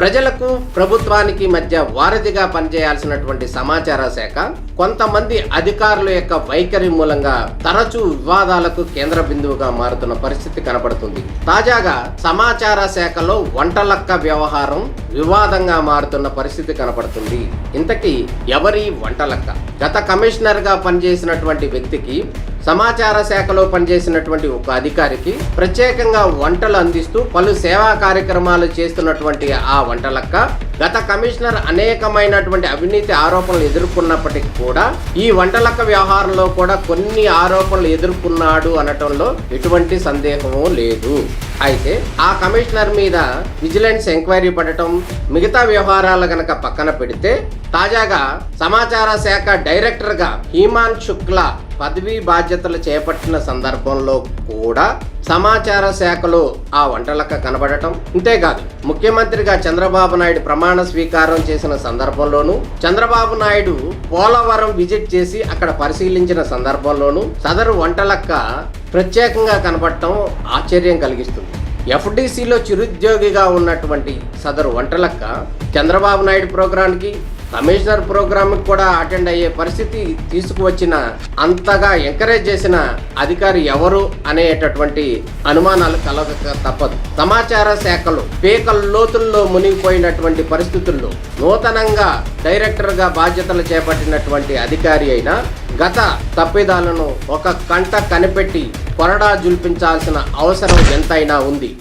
ప్రజలకు ప్రభుత్వానికి మధ్య వారధిగా పనిచేయాల్సినటువంటి సమాచార శాఖ కొంతమంది అధికారుల యొక్క వైఖరి మూలంగా తరచూ వివాదాలకు కేంద్ర బిందువుగా మారుతున్న పరిస్థితి కనపడుతుంది. తాజాగా సమాచార శాఖలో వంటలక్క వ్యవహారం వివాదంగా మారుతున్న పరిస్థితి కనపడుతుంది. ఇంతకీ ఎవరి వంటలక్క? గత కమిషనర్ గా పనిచేసినటువంటి వ్యక్తికి సమాచార శాఖలో పనిచేసినటువంటి ఒక అధికారికి ప్రత్యేకంగా వంటలు అందిస్తూ పలు సేవా కార్యక్రమాలు చేస్తున్నటువంటి ఆ వంటలక్క గత కమిషనర్ అనేకమైనటువంటి అవినీతి ఆరోపణలు ఎదుర్కొన్నప్పటికీ కూడా ఈ వంటలక్క వ్యవహారంలో కూడా కొన్ని ఆరోపణలు ఎదుర్కొన్నాడు అనటంలో ఎటువంటి సందేహము లేదు. అయితే ఆ కమిషనర్ మీద విజిలెన్స్ ఎంక్వైరీ పడటం, మిగతా వ్యవహారాలు గనక పక్కన పెడితే తాజాగా సమాచార శాఖ డైరెక్టర్గా హిమాన్ శుక్లా పదవీ బాధ్యతలు చేపట్టిన సందర్భంలో కూడా సమాచార శాఖలో ఆ వంటలక్క కనబడటం, అంతేకాదు ముఖ్యమంత్రిగా చంద్రబాబు నాయుడు ప్రమాణ స్వీకారం చేసిన సందర్భంలోనూ, చంద్రబాబు నాయుడు పోలవరం విజిట్ చేసి అక్కడ పరిశీలించిన సందర్భంలోనూ సదరు వంటలక్క ప్రత్యేకంగా కనబడటం ఆశ్చర్యం కలిగిస్తుంది. ఎఫ్డీసీలో చిరుద్యోగిగా ఉన్నటువంటి సదరు వంటలక్క చంద్రబాబు నాయుడు ప్రోగ్రాంకి, కమిషనర్ ప్రోగ్రామ్కి కూడా అటెండ్ అయ్యే పరిస్థితి తీసుకువచ్చిన, అంతగా ఎంకరేజ్ చేసిన అధికారి ఎవరు అనేటటువంటి అనుమానాలు కలగక తప్పదు. సమాచార శాఖలో పేకల లోతుల్లో మునిగిపోయినటువంటి పరిస్థితుల్లో నూతనంగా డైరెక్టర్గా బాధ్యతలు చేపట్టినటువంటి అధికారి అయినా గత తప్పిదాలను ఒక కంట కనిపెట్టి కొరడా జుల్పించాల్సిన అవసరం ఎంతైనా ఉంది.